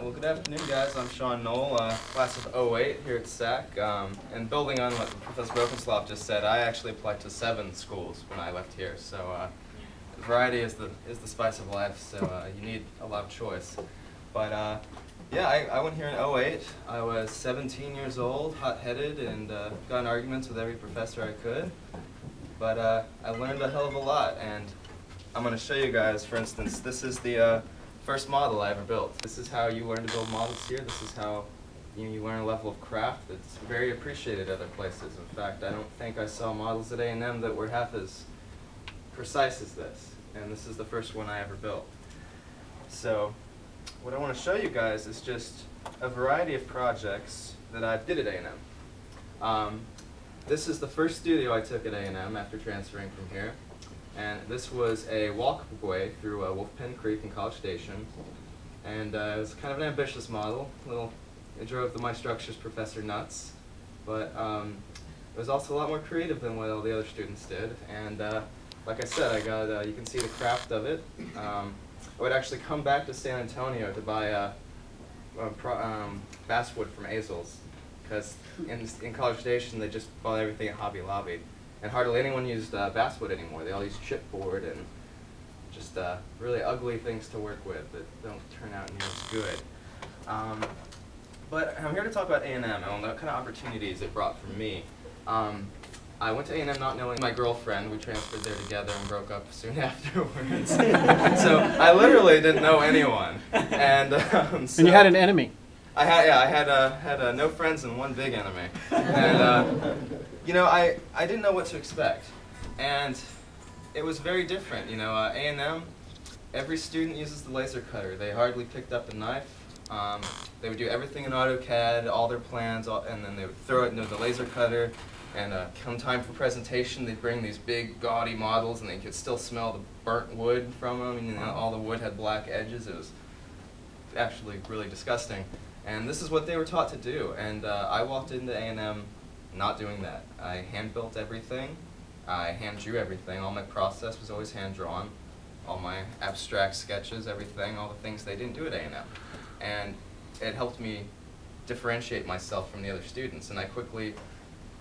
Well, good afternoon, guys. I'm Knoll, class of '08 here at SAC. And building on what Professor Brokenslop just said, I actually applied to 7 schools when I left here. So variety is the spice of life. So you need a lot of choice. But yeah, I went here in '08. I was 17 years old, hot-headed, and got in arguments with every professor I could. But I learned a hell of a lot, and I'm going to show you guys. For instance, this is the first model I ever built. This is how you learn to build models here. This is how you learn a level of craft that's very appreciated other places. In fact, I don't think I saw models at A&M that were half as precise as this. And this is the first one I ever built. So what I want to show you guys is just a variety of projects that I did at A&M. This is the first studio I took at A&M after transferring from here. And this was a walkway through Wolfpen Creek in College Station. And it was kind of an ambitious model. It drove my structures professor nuts. But it was also a lot more creative than what all the other students did. And like I said, I got, you can see the craft of it. I would actually come back to San Antonio to buy basswood from Azles, because in College Station they just bought everything at Hobby Lobby. And hardly anyone used basswood anymore. They all use chipboard and just really ugly things to work with that don't turn out near as good. But I'm here to talk about A&M and the kind of opportunities it brought for me. I went to A&M not knowing my girlfriend. We transferred there together and broke up soon afterwards. So I literally didn't know anyone. And you had an enemy. I had no friends and one big enemy. And you know, I didn't know what to expect, and it was very different. You know, A&M, every student uses the laser cutter. They hardly picked up a knife. They would do everything in AutoCAD, all their plans, and then they would throw it into the laser cutter. And come time for presentation, they'd bring these big, gaudy models, and they could still smell the burnt wood from them. And, you know, all the wood had black edges. It was actually really disgusting. And this is what they were taught to do. And I walked into A&M not doing that. I hand-built everything. I hand-drew everything. All my process was always hand-drawn. All my abstract sketches, everything, all the things they didn't do at A&M. And it helped me differentiate myself from the other students. And I quickly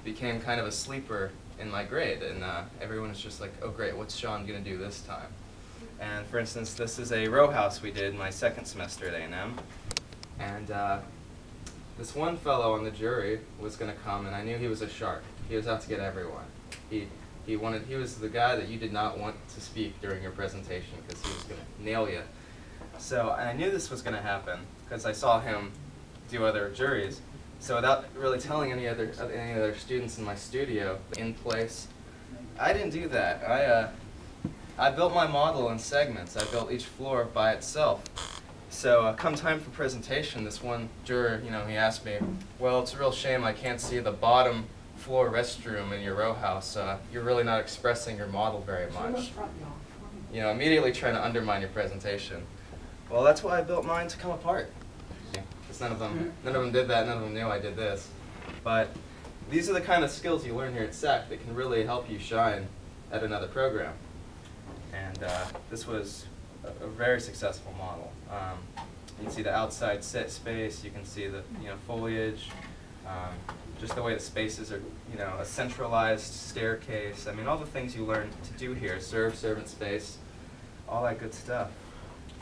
became kind of a sleeper in my grade. And everyone was just like, oh great, what's Sean going to do this time? And for instance, this is a row house we did my second semester at A&M. And this one fellow on the jury was going to come, and I knew he was a shark. He was out to get everyone. He was the guy that you did not want to speak during your presentation because he was going to nail you. So I knew this was going to happen because I saw him do other juries. So without really telling any other students in my studio in place, I didn't do that. I built my model in segments. I built each floor by itself. So come time for presentation, this one juror, you know, he asked me, well, it's a real shame I can't see the bottom floor restroom in your row house. You're really not expressing your model very much. You know, immediately trying to undermine your presentation. Well, that's why I built mine to come apart. Because none of them did that, none of them knew I did this. But these are the kind of skills you learn here at SAC that can really help you shine at another program. And this was a very successful model. You can see the outside set space, you can see the foliage, just the way the spaces are, a centralized staircase. I mean, all the things you learn to do here, servant space, all that good stuff.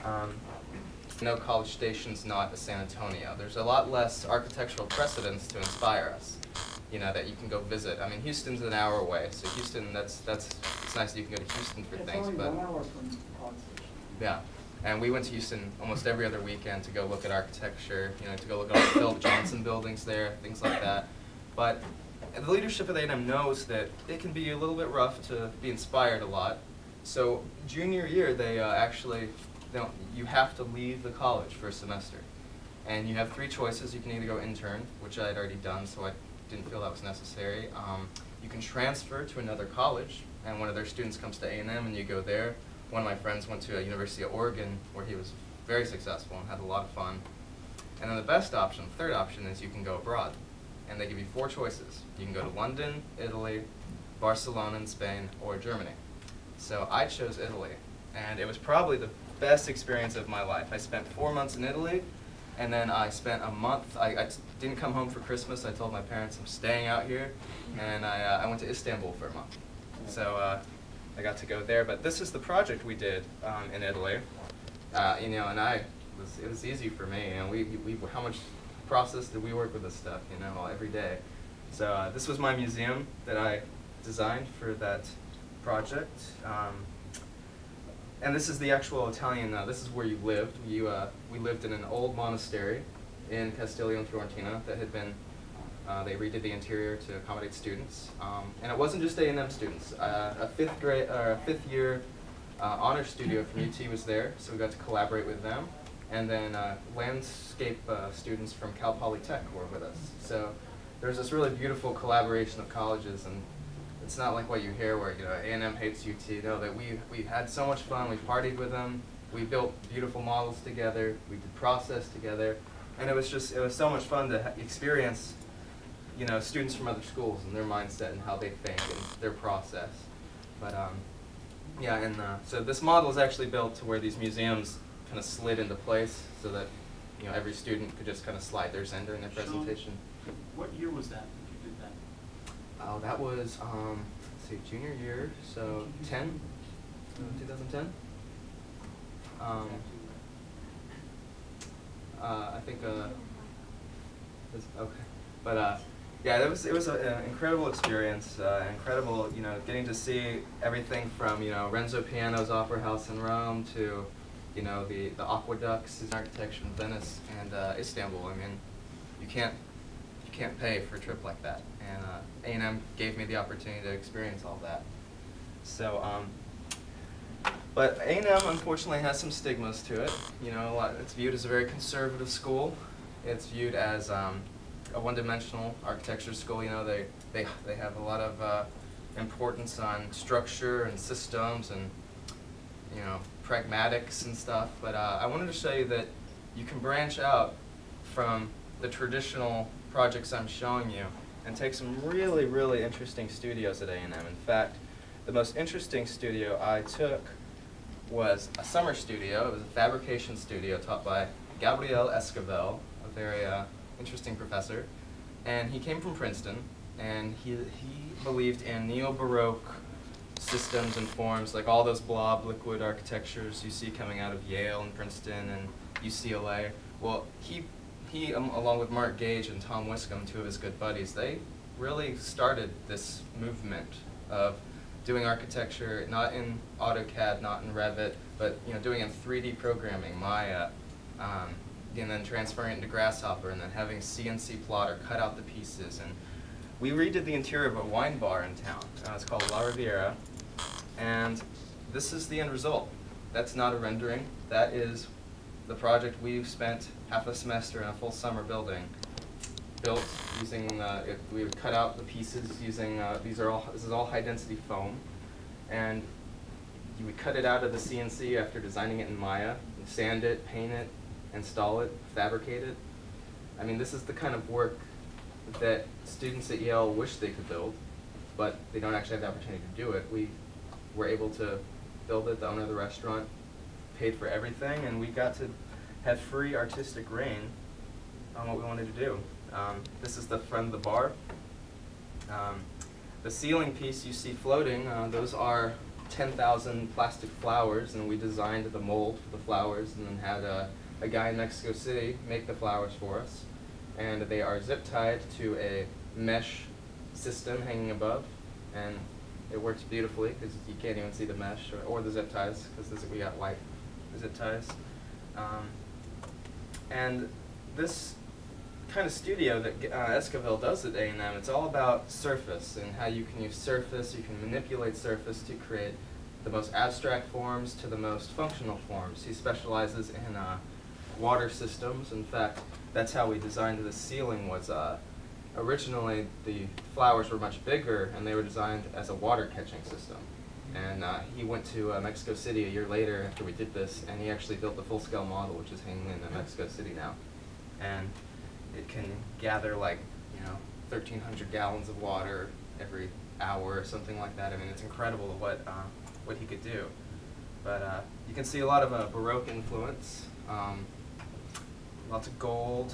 College Station's not a San Antonio. There's a lot less architectural precedence to inspire us, that you can go visit. I mean, Houston's an hour away, so Houston, it's nice that you can go to Houston for things, but only 1 hour from College Station. Yeah, and we went to Houston almost every other weekend to go look at architecture, to go look at all the Philip Johnson buildings there, things like that. But the leadership at A&M knows that it can be a little bit rough to be inspired a lot. So junior year, they you have to leave the college for a semester. And you have 3 choices. You can either go intern, which I had already done, so I didn't feel that was necessary. You can transfer to another college, and one of their students comes to A&M and you go there. One of my friends went to University of Oregon, where he was very successful and had a lot of fun. And then the best option, third option, is you can go abroad. And they give you 4 choices. You can go to London, Italy, Barcelona in Spain, or Germany. So I chose Italy, and it was probably the best experience of my life. I spent 4 months in Italy, And then I spent a month, I didn't come home for Christmas. I told my parents I'm staying out here, and I went to Istanbul for a month. So I got to go there, but this is the project we did in Italy. You know, and it was easy for me. You know, we how much process did we work with this stuff, you know, every day. So this was my museum that I designed for that project. And this is the actual Italian, this is where you lived. We lived in an old monastery in Castiglio and Fiorentina that had been, they redid the interior to accommodate students. And it wasn't just A&M students. A fifth year honor studio from UT was there, so we got to collaborate with them. And then landscape students from Cal Polytech were with us. So there's this really beautiful collaboration of colleges, and it's not like what you hear where, you know, A&M hates UT. No, that we had so much fun. We partied with them. We built beautiful models together. We did process together, and it was so much fun to experience, you know, students from other schools and their mindset and how they think and their process. But yeah, and so this model is actually built to where these museums kind of slid into place, so that, you know, every student could just kind of slide theirs in during their presentation. What year was that when you did that? Oh, that was, let's see, junior year, so 2010. I think, okay. But yeah, it was an incredible experience, incredible, you know, getting to see everything from, you know, Renzo Piano's Opera House in Rome to, you know, the aqueducts, architecture in Venice and Istanbul. I mean, you can't pay for a trip like that, and A&M gave me the opportunity to experience all that. So, but A&M unfortunately has some stigmas to it. You know, it's viewed as a very conservative school. It's viewed as a one-dimensional architecture school. You know, they have a lot of importance on structure and systems and, you know, pragmatics and stuff. But I wanted to show you that you can branch out from the traditional projects I'm showing you and take some really, really interesting studios at A&M. In fact, the most interesting studio I took was a summer studio. It was a fabrication studio taught by Gabriel Esquivel, a very interesting professor. And he came from Princeton, and he believed in neo-Baroque systems and forms, like all those blob liquid architectures you see coming out of Yale and Princeton and UCLA. Well, he along with Mark Gage and Tom Wiscombe, two of his good buddies, they really started this movement of doing architecture not in AutoCAD, not in Revit, but, you know, doing it in 3D programming, Maya, and then transferring it into Grasshopper, and then having a CNC plotter cut out the pieces. And we redid the interior of a wine bar in town. It's called La Riviera, and this is the end result. That's not a rendering. That is the project we've spent half a semester and a full summer building. Built using, we would cut out the pieces using, this is all high density foam, and you would cut it out of the CNC after designing it in Maya, and sand it, paint it, install it, fabricate it. I mean, this is the kind of work that students at Yale wish they could build, but they don't actually have the opportunity to do it. We were able to build it. The owner of the restaurant paid for everything, and we got to have free artistic reign on what we wanted to do. This is the front of the bar. The ceiling piece you see floating, those are 10,000 plastic flowers, and we designed the mold for the flowers and then had a guy in Mexico City make the flowers for us. And they are zip tied to a mesh system hanging above, and it works beautifully because you can't even see the mesh or the zip ties, because we got white zip ties. And this kind of studio that Esquivel does at A&M, it's all about surface and how you can use surface, you can manipulate surface to create the most abstract forms to the most functional forms. He specializes in water systems. In fact, that's how we designed the ceiling. Was originally the flowers were much bigger, and they were designed as a water catching system. And he went to Mexico City a year later after we did this, and he actually built the full-scale model, which is hanging in Mexico City now. And it can gather, like, 1,300 gallons of water every hour or something like that. I mean, it's incredible what he could do. But you can see a lot of Baroque influence. lots of gold.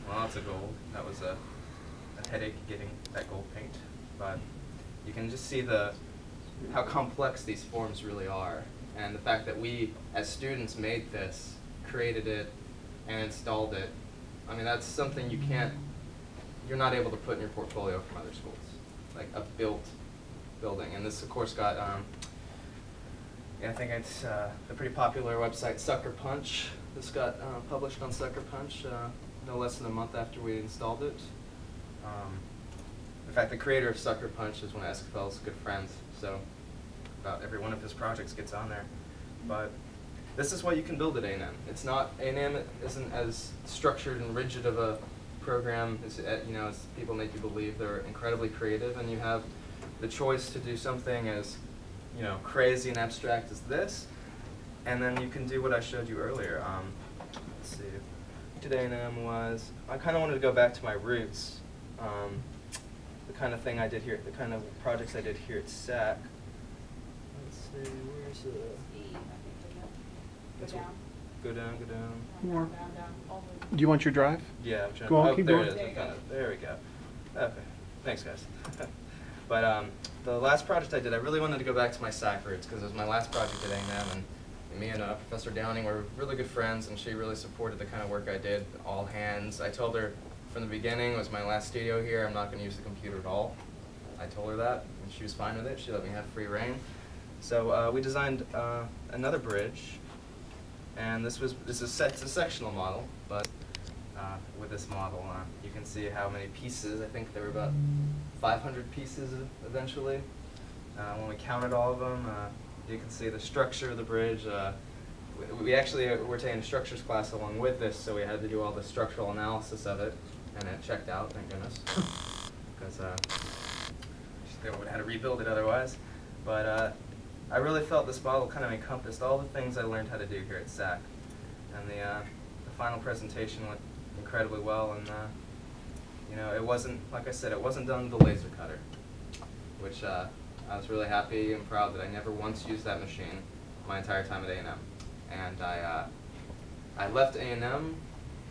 Lots of gold. That was a headache getting that gold paint. But you can just see how complex these forms really are. And the fact that we, as students, made this, created it, and installed it. I mean, that's something you're not able to put in your portfolio from other schools. Like a built building. And this, of course, got, I think it's a pretty popular website, Sucker Punch. This got published on Sucker Punch no less than a month after we installed it. In fact, the creator of Sucker Punch is one of Esquivel's good friends, so about every one of his projects gets on there. But this is what you can build at A&M. It's not, A&M isn't as structured and rigid of a program as, as people make you believe. They're incredibly creative, and you have the choice to do something as crazy and abstract as this, and then you can do what I showed you earlier. Let's see. What did A&M was, I kind of wanted to go back to my roots. The kind of thing I did here, the kind of projects I did here at SAC. Let's see, where's the... Go down. More. Do you want your drive? Yeah, I'm trying. Go on, oh, keep there going. it is. There we go. Okay, thanks guys. But the last project I did, I really wanted to go back to my SAC roots because it was my last project at A&M, and me and Professor Downing were really good friends, and she really supported the kind of work I did, all hands. I told her from the beginning, it was my last studio here, I'm not going to use the computer at all. I told her that, and she was fine with it. She let me have free reign. So we designed another bridge, and it's a sectional model, but with this model, you can see how many pieces. I think there were about 500 pieces eventually. When we counted all of them, you can see the structure of the bridge. We actually were taking a structures class along with this, so we had to do all the structural analysis of it, and it checked out, thank goodness, because they would have had to rebuild it otherwise. But I really felt this model kind of encompassed all the things I learned how to do here at SAC, and the final presentation went incredibly well. And it wasn't, like I said, it wasn't done with a laser cutter, which I was really happy and proud that I never once used that machine my entire time at A&M. And I left A&M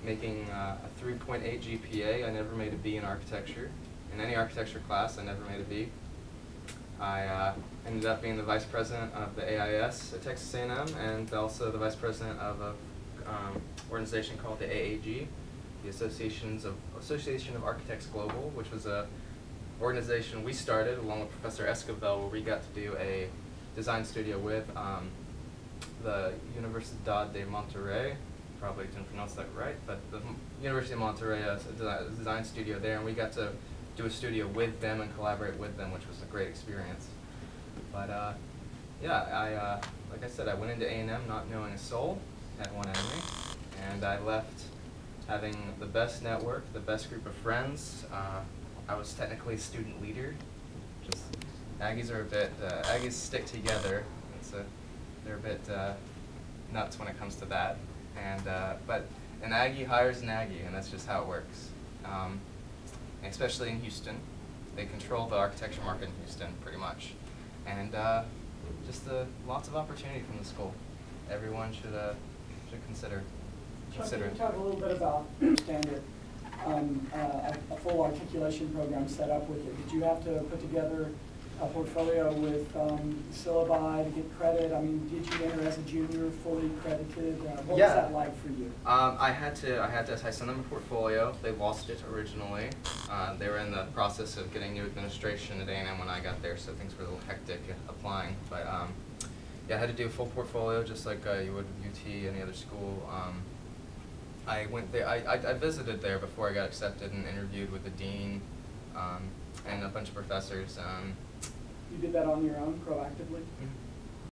making a 3.8 GPA. I never made a B in architecture. In any architecture class, I never made a B. I ended up being the vice president of the AIS at Texas A&M, and also the vice president of an organization called the AAG, the Association of Architects Global, which was a organization we started along with Professor Esquivel, where we got to do a design studio with the Universidad de Monterrey. Probably didn't pronounce that right, but the University of Monterrey has a design studio there, and we got to do a studio with them and collaborate with them, which was a great experience. But yeah, like I said, I went into A&M not knowing a soul, had one enemy, and I left having the best network, the best group of friends. I was technically a student leader. Just Aggies are a bit, Aggies stick together. They're a bit nuts when it comes to that. And but an Aggie hires an Aggie, and that's just how it works. Especially in Houston, they control the architecture market in Houston pretty much, and just lots of opportunity from the school. Everyone should consider. Chuck, can you talk a little bit about standard a full articulation program set up with it? Did you have to put together a portfolio with syllabi to get credit? I mean, did you enter as a junior, fully credited? What was that like for you? I sent them a portfolio. They lost it originally. They were in the process of getting new administration at A&M when I got there, so things were a little hectic applying. But yeah, I had to do a full portfolio just like you would with UT, any other school. I went there. I visited there before I got accepted and interviewed with the dean and a bunch of professors. You did that on your own, proactively? Mm-hmm.